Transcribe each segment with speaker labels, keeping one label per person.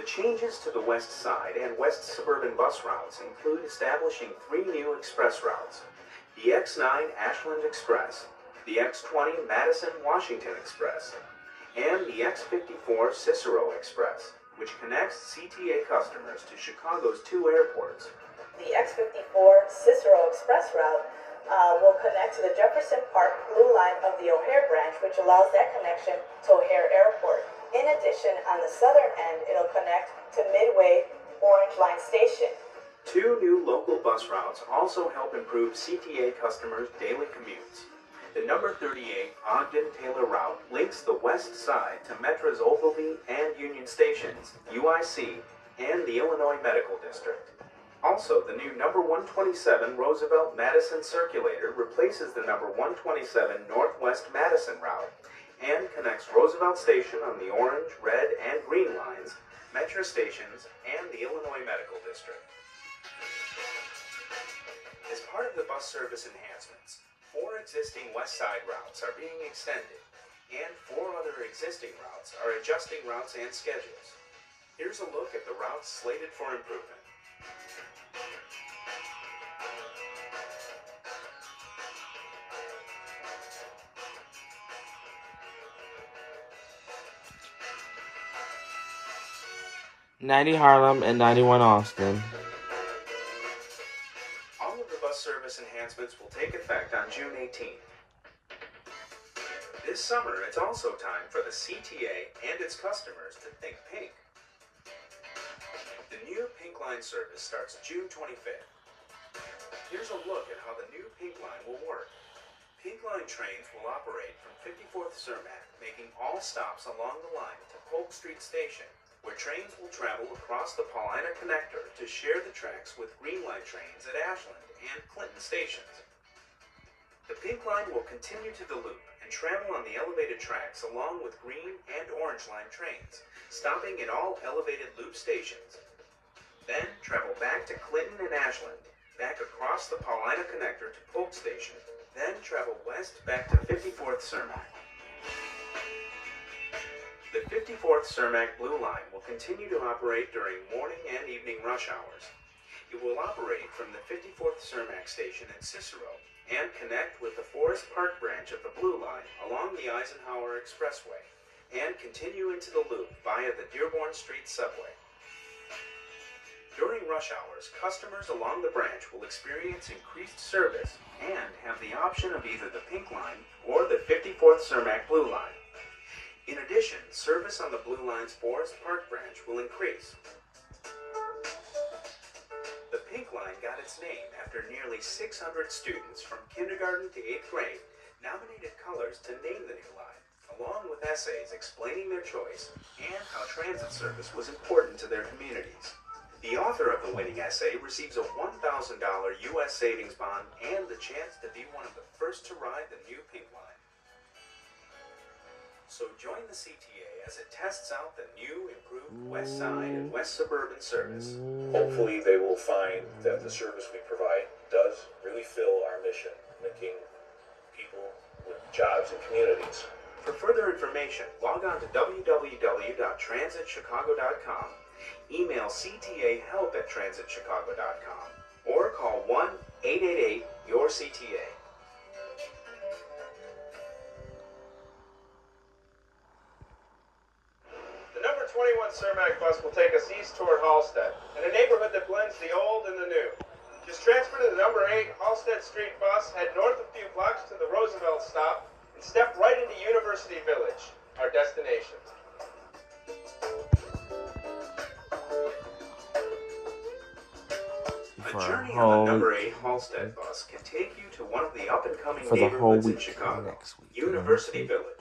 Speaker 1: The changes to the West Side and West Suburban bus routes include establishing 3 new express routes: the X9 Ashland Express, the X20 Madison Washington Express, and the X54 Cicero Express, which connects CTA customers to Chicago's 2 airports.
Speaker 2: The X54 Cicero Express route will connect to the Jefferson Park Blue Line of the O'Hare branch, which allows that connection to O'Hare Airport. In addition, on the southern end, it'll connect to Midway Orange Line Station.
Speaker 1: 2 new local bus routes also help improve CTA customers' daily commutes. The number 38 Ogden-Taylor route links the west side to Metra's Ogilvie and Union Stations, UIC, and the Illinois Medical District. Also, the new number 127 Roosevelt-Madison Circulator replaces the number 127 Northwest Madison route and connects Roosevelt Station on the orange, red, and green lines, Metra stations, and the Illinois Medical District. As part of the bus service enhancements, 4 existing West Side routes are being extended, and 4 other existing routes are adjusting routes and schedules. Here's a look at the routes slated for improvement.
Speaker 3: '90 Harlem and '91 Austin.
Speaker 1: All of the bus service enhancements will take effect on June 18th. This summer, it's also time for the CTA and its customers to think pink. The new Pink Line service starts June 25th. Here's a look at how the new Pink Line will work. Pink Line trains will operate from 54th Cermak, making all stops along the line to Polk Street Station, where trains will travel across the Paulina Connector to share the tracks with Green Line trains at Ashland and Clinton stations. The Pink Line will continue to the Loop and travel on the elevated tracks along with Green and Orange Line trains, stopping at all elevated Loop stations. Then travel back to Clinton and Ashland, back across the Paulina Connector to Polk Station, then travel west back to 54th Cermak. The 54th Cermak Blue Line will continue to operate during morning and evening rush hours. It will operate from the 54th Cermak station in Cicero and connect with the Forest Park branch of the Blue Line along the Eisenhower Expressway and continue into the Loop via the Dearborn Street subway. During rush hours, customers along the branch will experience increased service and have the option of either the Pink Line or the 54th Cermak Blue Line. In addition, service on the Blue Line's Forest Park branch will increase. The Pink Line got its name after nearly 600 students from kindergarten to 8th grade nominated colors to name the new line, along with essays explaining their choice and how transit service was important to their communities. The author of the winning essay receives a $1,000 U.S. savings bond and the chance to be one of the first to ride the new Pink Line. So join the CTA as it tests out the new, improved West Side and West Suburban service.
Speaker 4: Hopefully they will find that the service we provide does really fill our mission, linking people with jobs and communities.
Speaker 1: For further information, log on to www.transitchicago.com, email ctahelp@transitchicago.com, or call 1-888-YOUR-CTA.
Speaker 5: The number 21 Cermak bus will take us east toward Halstead, in a neighborhood that blends the old and the new. Just transfer to the number 8 Halstead Street bus, head north a few blocks to the Roosevelt stop, and step right into University Village, our destination.
Speaker 1: A journey on the number 8 Halstead bus can take you to one of the up-and-coming neighborhoods in Chicago, University Village.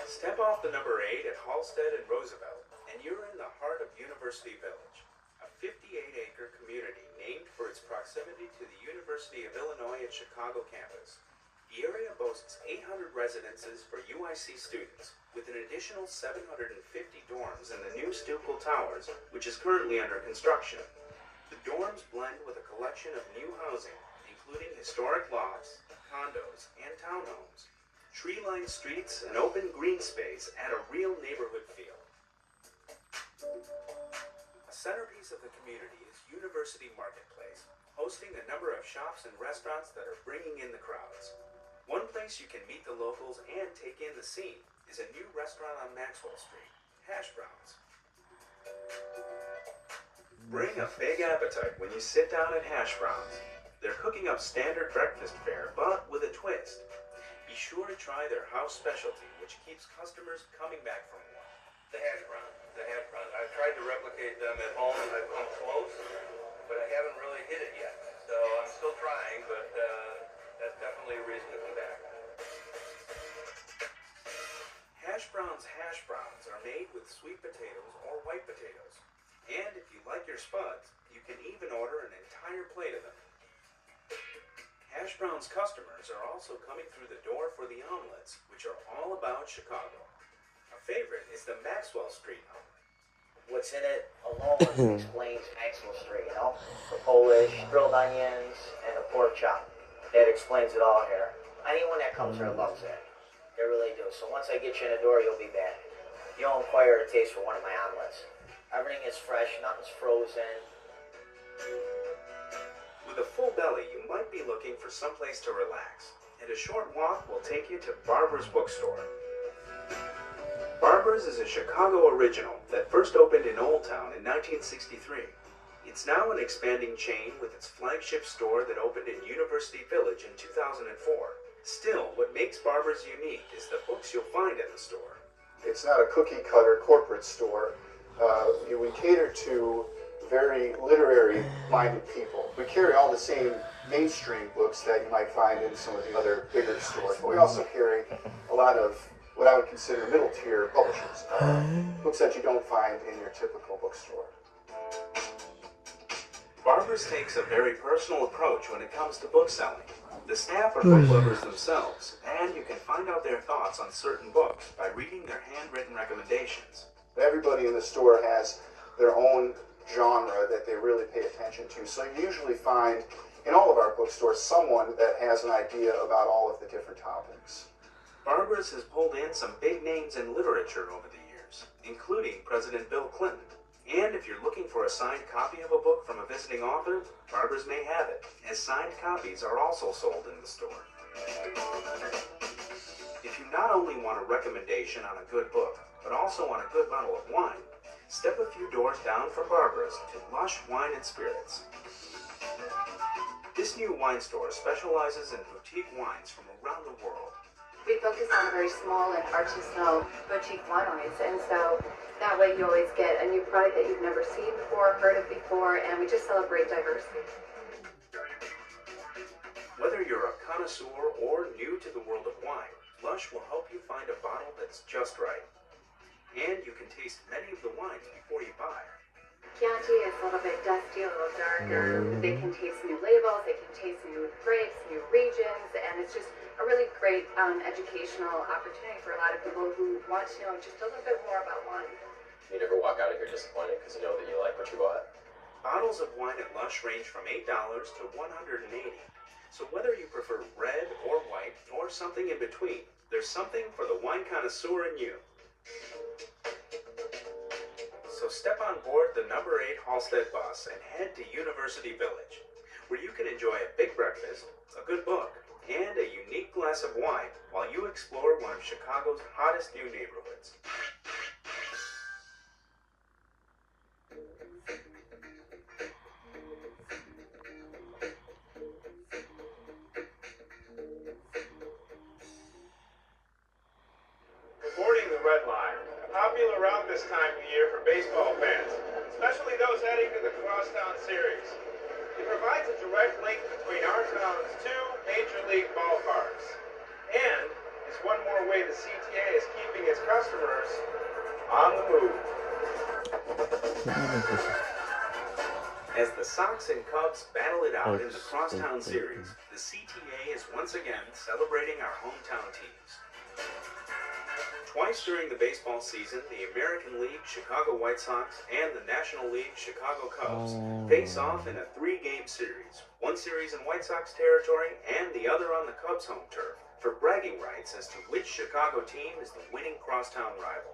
Speaker 1: Step off the number 8 at Halstead and Roosevelt, and you're in the heart of University Village, a 58-acre community named for its proximity to the University of Illinois at Chicago campus. The area boasts 800 residences for UIC students, with an additional 750 dorms in the new Stuckel Towers, which is currently under construction. The dorms blend with a collection of new housing, including historic lofts, condos, and townhomes. Tree-lined streets and open green space add a real neighborhood feel. of the community is University Marketplace, hosting a number of shops and restaurants that are bringing in the crowds. One place you can meet the locals and take in the scene is a new restaurant on Maxwell Street, Hash Browns. Bring a big appetite when you sit down at Hash Browns. They're cooking up standard breakfast fare, but with a twist. Be sure to try their house specialty, which keeps customers coming back for more.
Speaker 6: The hash brown. I've tried to replicate them at home. I've come close, but I haven't really hit it yet. So I'm still trying, but that's definitely a reason to come back.
Speaker 1: Hash browns are made with sweet potatoes or white potatoes. And if you like your spuds, you can even order an entire plate of them. Hash browns customers are also coming through the door for the omelets, which are all about Chicago. A favorite is the Maxwell Street omelet.
Speaker 7: What's in it alone explains Maxwell Street, you know? The Polish, grilled onions, and the pork chop. That explains it all here. Anyone that comes here loves it. They really do. So once I get you in the door, you'll be back. You'll inquire a taste for one of my omelets. Everything is fresh, nothing's frozen.
Speaker 1: With a full belly, you might be looking for someplace to relax, and a short walk will take you to Barber's Bookstore. Barber's is a Chicago original that first opened in Old Town in 1963. It's now an expanding chain with its flagship store that opened in University Village in 2004. Still, what makes Barber's unique is the books you'll find in the store.
Speaker 8: It's not a cookie-cutter corporate store. We cater to very literary-minded people. We carry all the same mainstream books that you might find in some of the other bigger stores, but we also carry a lot of what I would consider middle-tier publishers, books that you don't find in your typical bookstore.
Speaker 1: Barber's takes a very personal approach when it comes to book selling. The staff are book lovers themselves, and you can find out their thoughts on certain books by reading their handwritten recommendations.
Speaker 8: Everybody in the store has their own genre that they really pay attention to, so you usually find in all of our bookstores someone that has an idea about all of the different topics.
Speaker 1: Barber's has pulled in some big names in literature over the years, including President Bill Clinton. And if you're looking for a signed copy of a book from a visiting author, Barber's may have it, as signed copies are also sold in the store. If you not only want a recommendation on a good book, but also want a good bottle of wine, step a few doors down from Barber's to Lush Wine and Spirits. This new wine store specializes in boutique wines from around the world.
Speaker 9: We focus on very small and artisanal boutique wineries, and so that way you always get a new product that you've never seen before, heard of before, and we just celebrate diversity.
Speaker 1: Whether you're a connoisseur or new to the world of wine, Lush will help you find a bottle that's just right. And you can taste many of the wines before you buy.
Speaker 9: Chianti is a little bit dusty, a little darker. They can taste new labels, they can taste new grapes, new regions, and it's just a really great educational opportunity for a lot of people who want to know just a little bit more about wine.
Speaker 6: You never walk out of here disappointed because you know that you like what you bought.
Speaker 1: Bottles of wine at Lush range from $8 to $180. So whether you prefer red or white or something in between, there's something for the wine connoisseur in you. So step on board the number 8 Halstead bus and head to University Village, where you can enjoy a big breakfast, a good book, and a unique glass of wine while you explore one of Chicago's hottest new neighborhoods.
Speaker 5: Boarding the Red Line, a popular route this time of year for baseball fans, especially those heading to the Crosstown Series. It provides a direct link between our town's 2 major league ballparks, and is one more way the CTA is keeping its customers on the move.
Speaker 1: As the Sox and Cubs battle it out in the Crosstown Series, the CTA is once again celebrating our hometown teams. Twice during the baseball season, the American League Chicago White Sox and the National League Chicago Cubs face off in a 3-game series, one series in White Sox territory and the other on the Cubs' home turf, for bragging rights as to which Chicago team is the winning crosstown rival.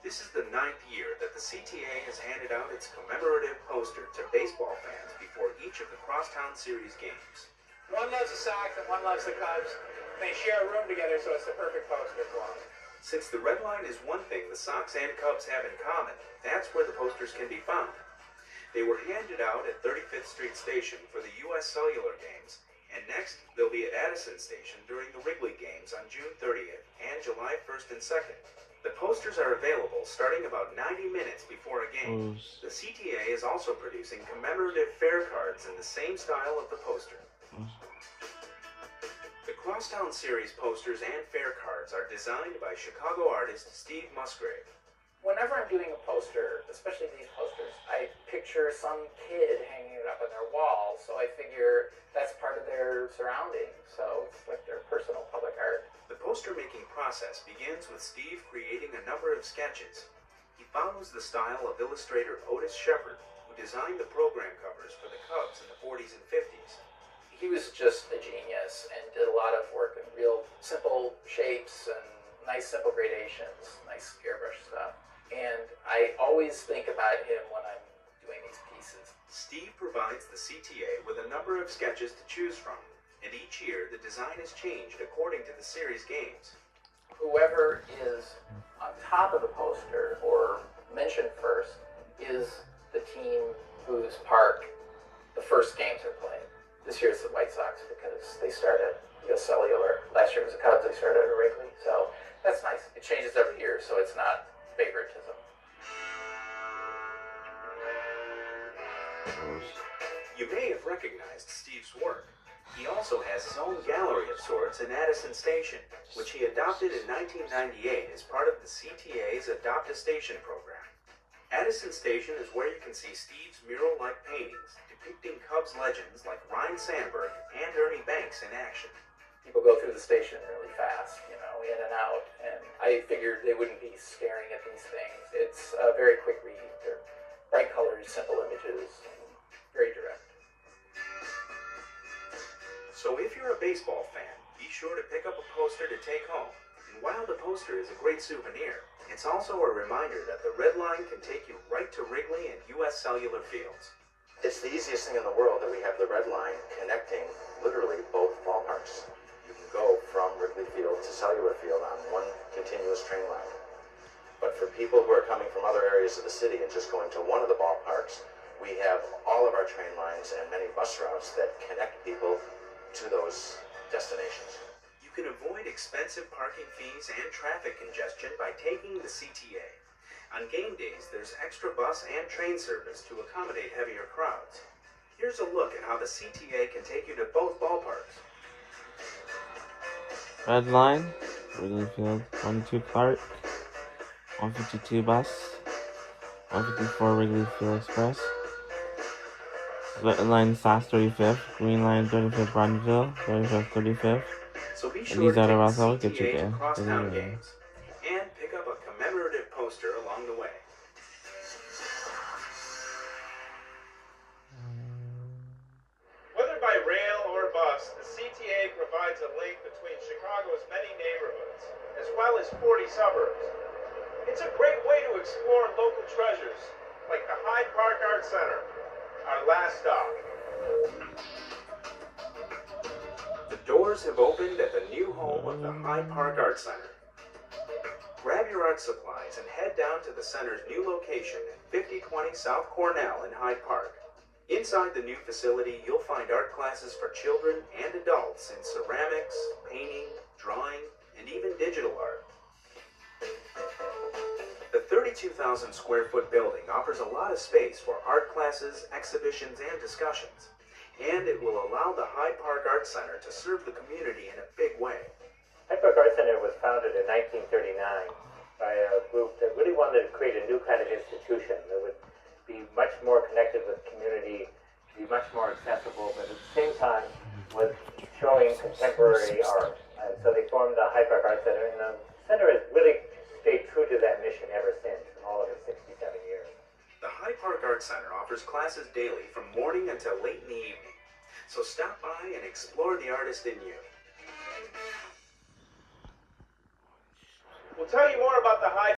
Speaker 1: This is the 9th year that the CTA has handed out its commemorative poster to baseball fans before each of the Crosstown Series games.
Speaker 10: One loves the Sox and one loves the Cubs. They share a room together, so it's the perfect poster for them.
Speaker 1: Since the red line is one thing the Sox and Cubs have in common, that's where the posters can be found. They were handed out at 35th Street Station for the U.S. Cellular games, and next they'll be at Addison Station during the Wrigley games on June 30th and July 1st and 2nd. The posters are available starting about 90 minutes before a game. The CTA is also producing commemorative fair cards in the same style of the poster. The Crosstown Series posters and fair cards are designed by Chicago artist Steve Musgrave.
Speaker 10: Whenever I'm doing a poster, especially these posters, I picture some kid hanging it up on their wall, so I figure that's part of their surrounding, so it's like their personal public art.
Speaker 1: The poster-making process begins with Steve creating a number of sketches. He follows the style of illustrator Otis Shepard, who designed the program covers for the Cubs in the 40s and 50s.
Speaker 10: He was just a genius and did a lot of work in real simple shapes and nice simple gradations, nice airbrush stuff. And I always think about him when I'm doing these pieces.
Speaker 1: Steve provides the CTA with a number of sketches to choose from, and each year the design is changed according to the series games.
Speaker 10: Whoever is on top of the poster or mentioned first is the team whose park the first games are played. This year it's the White Sox because they started at Cellular. Last year it was the Cubs, they started at Wrigley. So that's nice. It changes every year, so it's not favoritism.
Speaker 1: You may have recognized Steve's work. He also has his own gallery of sorts in Addison Station, which he adopted in 1998 as part of the CTA's Adopt a Station program. Addison Station is where you can see Steve's mural-like paintings depicting Cubs legends like Ryne Sandberg and Ernie Banks in action.
Speaker 10: People go through the station really fast, in and out, and I figured they wouldn't be staring at these things. It's a very quick read. They're bright colors, simple images, very direct.
Speaker 1: So if you're a baseball fan, be sure to pick up a poster to take home. And while the poster is a great souvenir, it's also a reminder that the red line can take you right to Wrigley and U.S. Cellular Fields.
Speaker 11: It's the easiest thing in the world that we have the red line connecting literally both ballparks. You can go from Wrigley Field to Cellular Field on one continuous train line. But for people who are coming from other areas of the city and just going to one of the ballparks, we have all of our train lines and many bus routes that connect people to those destinations.
Speaker 1: You can avoid expensive parking fees and traffic congestion by taking the CTA. On game days, there's extra bus and train service to accommodate heavier crowds. Here's a look at how the CTA can take you to both ballparks.
Speaker 3: Red line, Wrigley Field, 1-2 Clark, 152 bus, 154 Wrigley Field Express, red line SAS 35th, green line 35th Broadville, 35th 35th.
Speaker 1: So be
Speaker 3: And
Speaker 1: sure
Speaker 3: these
Speaker 1: to
Speaker 3: are the
Speaker 1: take
Speaker 3: routes
Speaker 1: the
Speaker 3: I'll get you
Speaker 1: CTA to
Speaker 3: there.
Speaker 1: Crosstown games and pick up a commemorative poster along the way.
Speaker 5: Whether by rail or bus, the CTA provides a link between Chicago's many neighborhoods, as well as 40 suburbs. It's a great way to explore local treasures, like the Hyde Park Art Center, our last stop.
Speaker 1: The doors have opened at the new home of the Hyde Park Art Center. Grab your art supplies and head down to the center's new location at 5020 South Cornell in Hyde Park. Inside the new facility, you'll find art classes for children and adults in ceramics, painting, drawing, and even digital art. The 32,000 square foot building offers a lot of space for art classes, exhibitions, and discussions. And it will allow the Hyde Park Art Center to serve the community in a big way.
Speaker 12: Hyde Park Art Center was founded in 1939 by a group that really wanted to create a new kind of institution that would be much more connected with community, be much more accessible, but at the same time was showing contemporary art. And so they formed the Hyde Park Art Center, and the center has really stayed true to that mission ever since, in all of its 67 years.
Speaker 1: The Hyde Park Art Center offers classes daily from morning until late in the evening. So stop by and explore the artist in you.
Speaker 5: We'll tell you more about the Hyde